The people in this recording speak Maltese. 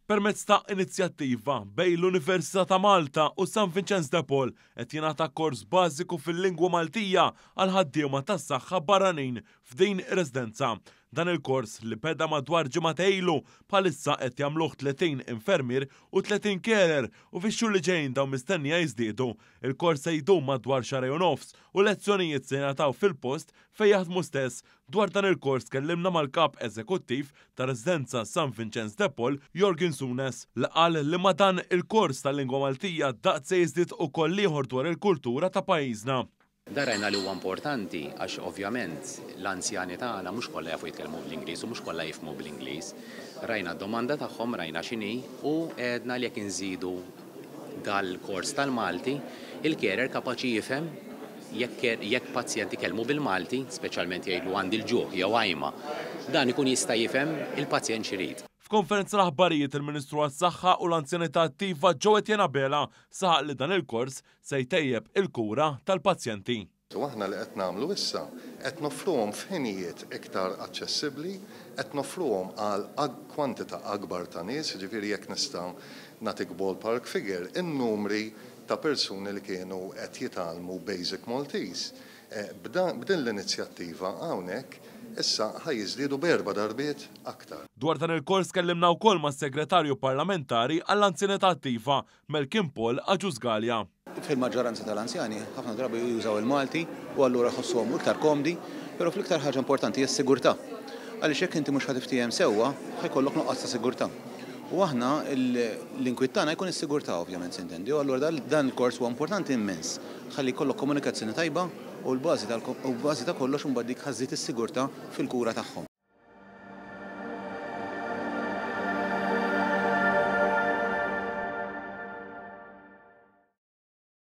Permezz ta' inizjattiva bejn l-Università ta' Malta u San Vincenz de Paul qed jingħata kors bażiku fil-lingwa Maltija għal ħaddiema tas-saħħa barranin f'din ir-residenza. Dan il-kors li beda madwar ġimgħa ilu bħalissa qed jagħmluh 30 infermier u 30 carer u fix-xhur li ġejjin dawn mistennija jiżdiedu. Il-kors se jdum madwar xahar u nofs u lezzjonijiet se jingħataw fil-post fejn jaħdmu stess. Dwar dan il-kors kellimna mal-kap eżekuttiv ta' Residenza San Vincenz de Paul, Jorgen Sunes, li qal li ma' dan il-kors tal-lingwa Maltija daqs se jiżdied ukoll ieħor dwar il-kultura ta' pajjiżna. Darajna li huwa importanti għax ovvjament l-anzjani tagħna mhux kollha jafu jitkellmu bl-Ingliż u mhux kollha jifhmu bl-Ingliż. Rajna d-domanda tagħhom rajna x'inhi u għedna li jekk inżidu dal-kors tal-Malti, il-carer kapaċi jifhem jekk pazjenti kellmu bil-Malti, speċjalment jgħidu għandi l-ġuħ jew għajma, dan ikun jista' jifhem il-pazjent x'irid. F'konferenza l-aħbarijiet il-Ministru għas-Saħħa u l-Anzjanità Attiva Ġewwa Jenabela saħaq li dan il-kors se jtejjeb il-kura tal-pazjenti. Aħna li qed nagħmlu issa qed nofruhom f'ħinijiet iktar aċċessibbli, qed nofruhom għal kwantità akbar ta' nies, ġifieri jekk nistgħu nagħtik ballpark figure in-numri ta' persuni li kienu qed jitgħallmu Basic Maltese. B'din l-inizjattiva hawnhekk issa ħajjiżdiedu b'4 darbiet aktar. Dwar dan il-kors kellimna wkoll mas-Segretarju Parlamentari għall-Anzjanità Attiva Melkin Paul Aġużgalja. Fil-maġġoranza tal-anzjani ħafna drabi jużaw il-Malti u allura ħossuhom iktar komdi, però fl-iktar ħaġa importanti hija s-sigurtà. Għaliex jekk inti mhux ħatiftihem sewwa, ħajkollok nuqqas ta' sigurtà. U aħna l-inkwiet tagħna jkun is-sigurtà ovvjament s'intendi. U allura dan il-kors huwa importanti immens. Ħalli jkollok komunikazzjoni tajba u l-bażi ta' kollox imbagħad dik ħażżid is-sigurtà fil-kura tagħhom.